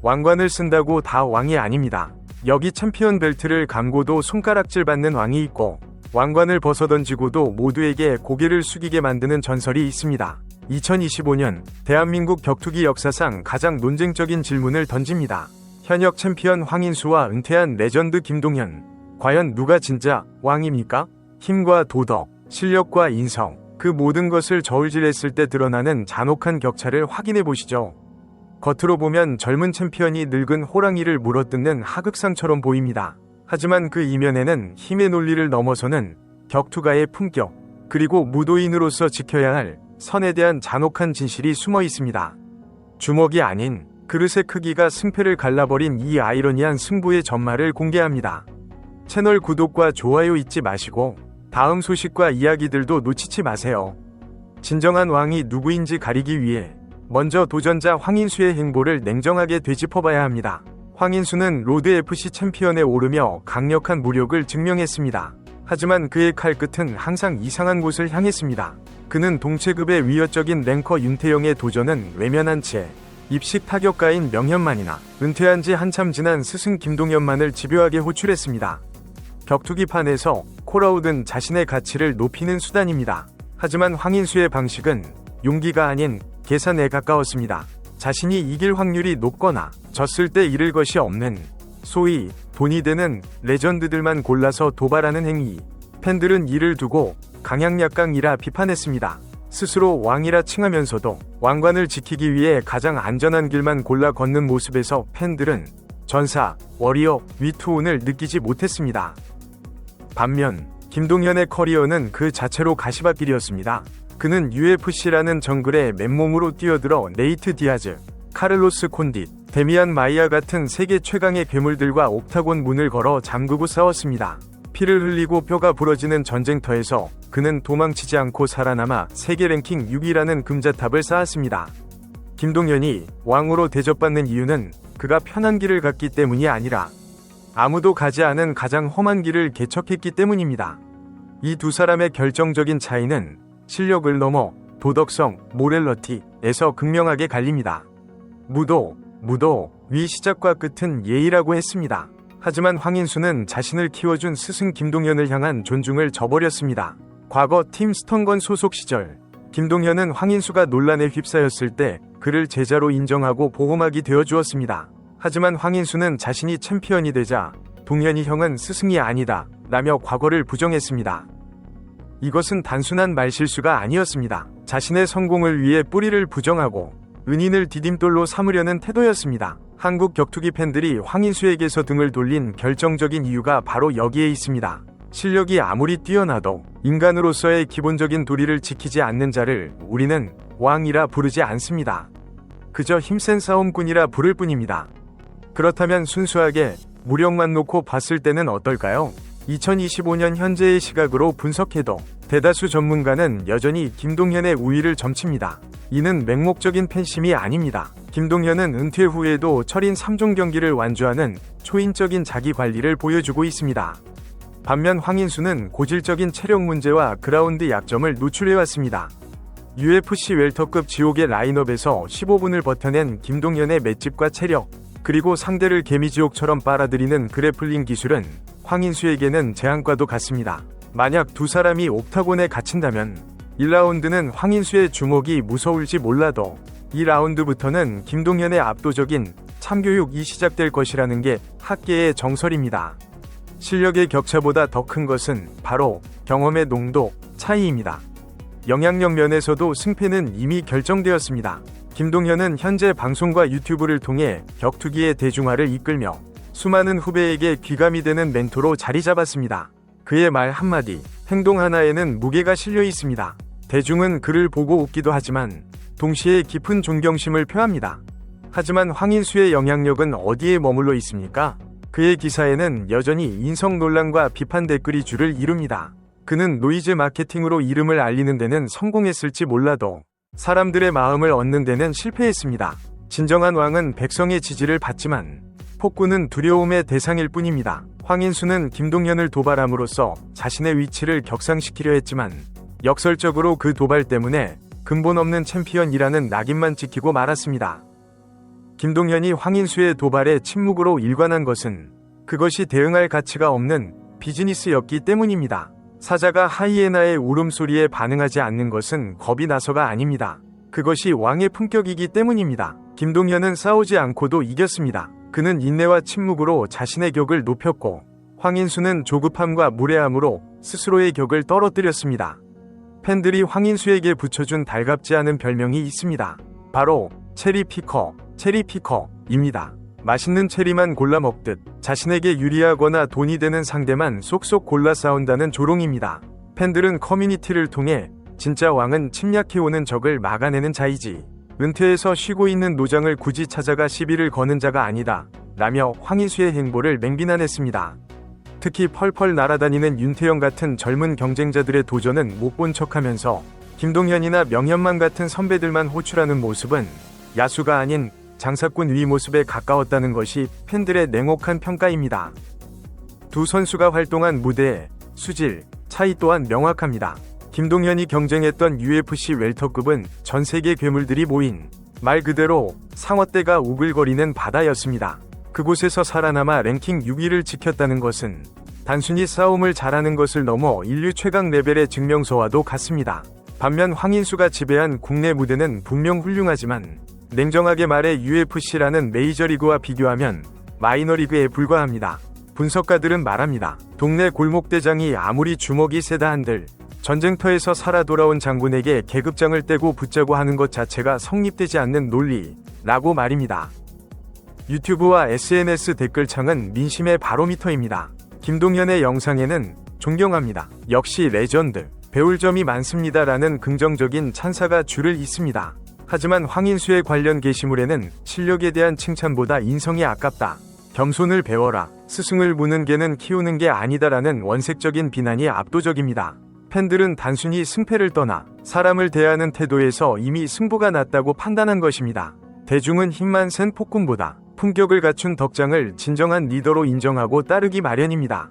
왕관을 쓴다고 다 왕이 아닙니다. 여기 챔피언 벨트를 감고도 손가락질 받는 왕이 있고, 왕관을 벗어던지고도 모두에게 고개를 숙이게 만드는 전설이 있습니다. 2025년 대한민국 격투기 역사상 가장 논쟁적인 질문을 던집니다. 현역 챔피언 황인수와 은퇴한 레전드 김동현, 과연 누가 진짜 왕입니까? 힘과 도덕, 실력과 인성, 그 모든 것을 저울질했을 때 드러나는 잔혹한 격차를 확인해 보시죠. 겉으로 보면 젊은 챔피언이 늙은 호랑이를 물어뜯는 하극상처럼 보입니다. 하지만 그 이면에는 힘의 논리를 넘어서는 격투가의 품격, 그리고 무도인으로서 지켜야 할 선에 대한 잔혹한 진실이 숨어 있습니다. 주먹이 아닌 그릇의 크기가 승패를 갈라버린 이 아이러니한 승부의 전말을 공개합니다. 채널 구독과 좋아요 잊지 마시고 다음 소식과 이야기들도 놓치지 마세요. 진정한 왕이 누구인지 가리기 위해 먼저 도전자 황인수의 행보를 냉정하게 되짚어봐야 합니다. 황인수는 로드FC 챔피언에 오르며 강력한 무력을 증명했습니다. 하지만 그의 칼끝은 항상 이상한 곳을 향했습니다. 그는 동체급의 위협적인 랭커 윤태영의 도전은 외면한 채 입식 타격가인 명현만이나 은퇴한 지 한참 지난 스승 김동현만을 집요하게 호출했습니다. 격투기판에서 콜아웃은 자신의 가치를 높이는 수단입니다. 하지만 황인수의 방식은 용기가 아닌 계산에 가까웠습니다. 자신이 이길 확률이 높거나 졌을 때 잃을 것이 없는, 소위 돈이 되는 레전드들만 골라서 도발하는 행위. 팬들은 이를 두고 강약약강이라 비판했습니다. 스스로 왕이라 칭하면서도 왕관을 지키기 위해 가장 안전한 길만 골라 걷는 모습에서 팬들은 전사, 워리어, 위투운을 느끼지 못했습니다. 반면 김동현의 커리어는 그 자체로 가시밭길이었습니다. 그는 UFC라는 정글에 맨몸으로 뛰어들어 네이트 디아즈, 카를로스 콘딧, 데미안 마이아 같은 세계 최강의 괴물들과 옥타곤 문을 걸어 잠그고 싸웠습니다. 피를 흘리고 뼈가 부러지는 전쟁터에서 그는 도망치지 않고 살아남아 세계 랭킹 6위라는 금자탑을 쌓았습니다. 김동현이 왕으로 대접받는 이유는 그가 편한 길을 갔기 때문이 아니라 아무도 가지 않은 가장 험한 길을 개척했기 때문입니다. 이 두 사람의 결정적인 차이는 실력을 넘어 도덕성, 모렐러티에서 극명하게 갈립니다. 무도, 위 시작과 끝은 예의라고 했습니다. 하지만 황인수는 자신을 키워준 스승 김동현을 향한 존중을 저버렸습니다. 과거 팀 스턴건 소속 시절, 김동현은 황인수가 논란에 휩싸였을 때 그를 제자로 인정하고 보호막이 되어주었습니다. 하지만 황인수는 자신이 챔피언이 되자 동현이 형은 스승이 아니다 라며 과거를 부정했습니다. 이것은 단순한 말실수가 아니었습니다. 자신의 성공을 위해 뿌리를 부정하고 은인을 디딤돌로 삼으려는 태도였습니다. 한국 격투기 팬들이 황인수에게서 등을 돌린 결정적인 이유가 바로 여기에 있습니다. 실력이 아무리 뛰어나도 인간으로서의 기본적인 도리를 지키지 않는 자를 우리는 왕이라 부르지 않습니다. 그저 힘센 싸움꾼이라 부를 뿐입니다. 그렇다면 순수하게 무력만 놓고 봤을 때는 어떨까요? 2025년 현재의 시각으로 분석해도 대다수 전문가는 여전히 김동현의 우위를 점칩니다. 이는 맹목적인 팬심이 아닙니다. 김동현은 은퇴 후에도 철인 3종 경기를 완주하는 초인적인 자기관리를 보여주고 있습니다. 반면 황인수는 고질적인 체력 문제와 그라운드 약점을 노출해왔습니다. UFC 웰터급 지옥의 라인업에서 15분을 버텨낸 김동현의 맷집과 체력, 그리고 상대를 개미지옥처럼 빨아들이는 그래플링 기술은 황인수에게는 재앙과도 같습니다. 만약 두 사람이 옥타곤에 갇힌다면 1라운드는 황인수의 주먹이 무서울지 몰라도 2라운드부터는 김동현의 압도적인 참교육이 시작될 것이라는 게 학계의 정설입니다. 실력의 격차보다 더 큰 것은 바로 경험의 농도 차이입니다. 영향력 면에서도 승패는 이미 결정되었습니다. 김동현은 현재 방송과 유튜브를 통해 격투기의 대중화를 이끌며 수많은 후배에게 귀감이 되는 멘토로 자리 잡았습니다. 그의 말 한마디, 행동 하나에는 무게가 실려 있습니다. 대중은 그를 보고 웃기도 하지만 동시에 깊은 존경심을 표합니다. 하지만 황인수의 영향력은 어디에 머물러 있습니까? 그의 기사에는 여전히 인성 논란과 비판 댓글이 줄을 이룹니다. 그는 노이즈 마케팅으로 이름을 알리는 데는 성공했을지 몰라도 사람들의 마음을 얻는 데는 실패했습니다. 진정한 왕은 백성의 지지를 받지만 폭군은 두려움의 대상일 뿐입니다. 황인수는 김동현을 도발함으로써 자신의 위치를 격상시키려 했지만 역설적으로 그 도발 때문에 근본 없는 챔피언이라는 낙인만 찍히고 말았습니다. 김동현이 황인수의 도발에 침묵으로 일관한 것은 그것이 대응할 가치가 없는 비즈니스였기 때문입니다. 사자가 하이에나의 울음소리에 반응하지 않는 것은 겁이 나서가 아닙니다. 그것이 왕의 품격이기 때문입니다. 김동현은 싸우지 않고도 이겼습니다. 그는 인내와 침묵으로 자신의 격을 높였고 황인수는 조급함과 무례함으로 스스로의 격을 떨어뜨렸습니다. 팬들이 황인수에게 붙여준 달갑지 않은 별명이 있습니다. 바로 체리피커입니다. 맛있는 체리만 골라 먹듯 자신에게 유리하거나 돈이 되는 상대만 쏙쏙 골라 싸운다는 조롱입니다. 팬들은 커뮤니티를 통해 진짜 왕은 침략해오는 적을 막아내는 자이지 은퇴해서 쉬고 있는 노장을 굳이 찾아가 시비를 거는 자가 아니다 라며 황인수의 행보를 맹비난했습니다. 특히 펄펄 날아다니는 윤태영 같은 젊은 경쟁자들의 도전은 못 본 척하면서 김동현이나 명현만 같은 선배들만 호출하는 모습은 야수가 아닌 장사꾼 위 모습에 가까웠다는 것이 팬들의 냉혹한 평가입니다. 두 선수가 활동한 무대의 수질, 차이 또한 명확합니다. 김동현이 경쟁했던 UFC 웰터급은 전 세계 괴물들이 모인 말 그대로 상어떼가 우글거리는 바다였습니다. 그곳에서 살아남아 랭킹 6위를 지켰다는 것은 단순히 싸움을 잘하는 것을 넘어 인류 최강 레벨의 증명서와도 같습니다. 반면 황인수가 지배한 국내 무대는 분명 훌륭하지만 냉정하게 말해 UFC라는 메이저리그와 비교하면 마이너리그에 불과합니다. 분석가들은 말합니다. 동네 골목대장이 아무리 주먹이 세다 한들 전쟁터에서 살아 돌아온 장군에게 계급장을 떼고 붙자고 하는 것 자체가 성립되지 않는 논리라고 말입니다. 유튜브와 SNS 댓글창은 민심의 바로미터입니다. 김동현의 영상에는 존경합니다. 역시 레전드. 배울 점이 많습니다라는 긍정적인 찬사가 줄을 잇습니다. 하지만 황인수의 관련 게시물에는 실력에 대한 칭찬보다 인성이 아깝다. 겸손을 배워라. 스승을 무는 개는 키우는 게 아니다라는 원색적인 비난이 압도적입니다. 팬들은 단순히 승패를 떠나 사람을 대하는 태도에서 이미 승부가 났다고 판단한 것입니다. 대중은 힘만 센 폭군보다 품격을 갖춘 덕장을 진정한 리더로 인정하고 따르기 마련입니다.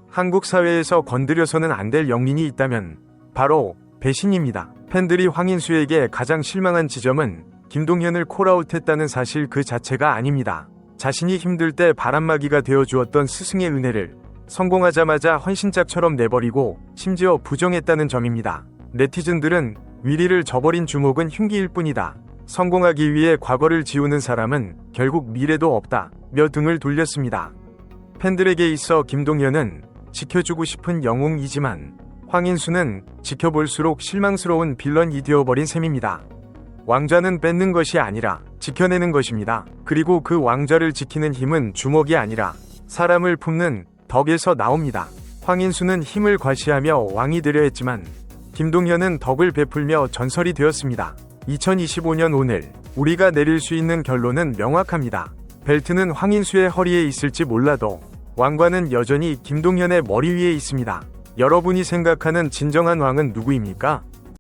한국 사회에서 건드려서는 안 될 영린이 있다면 바로 배신입니다. 팬들이 황인수에게 가장 실망한 지점은 김동현을 콜아웃했다는 사실 그 자체가 아닙니다. 자신이 힘들 때 바람막이가 되어주었던 스승의 은혜를 성공하자마자 헌신짝처럼 내버리고 심지어 부정했다는 점입니다. 네티즌들은 위리를 저버린 주목은 흉기일 뿐이다. 성공하기 위해 과거를 지우는 사람은 결국 미래도 없다며 등을 돌렸습니다. 팬들에게 있어 김동현은 지켜주고 싶은 영웅이지만 황인수는 지켜볼수록 실망스러운 빌런이 되어버린 셈입니다. 왕좌는 뺏는 것이 아니라 지켜내는 것입니다. 그리고 그 왕좌를 지키는 힘은 주먹이 아니라 사람을 품는 덕에서 나옵니다. 황인수는 힘을 과시하며 왕이 되려 했지만 김동현은 덕을 베풀며 전설이 되었습니다. 2025년 오늘 우리가 내릴 수 있는 결론은 명확합니다. 벨트는 황인수의 허리에 있을지 몰라도 왕관은 여전히 김동현의 머리 위에 있습니다. 여러분이 생각하는 진정한 왕은 누구입니까?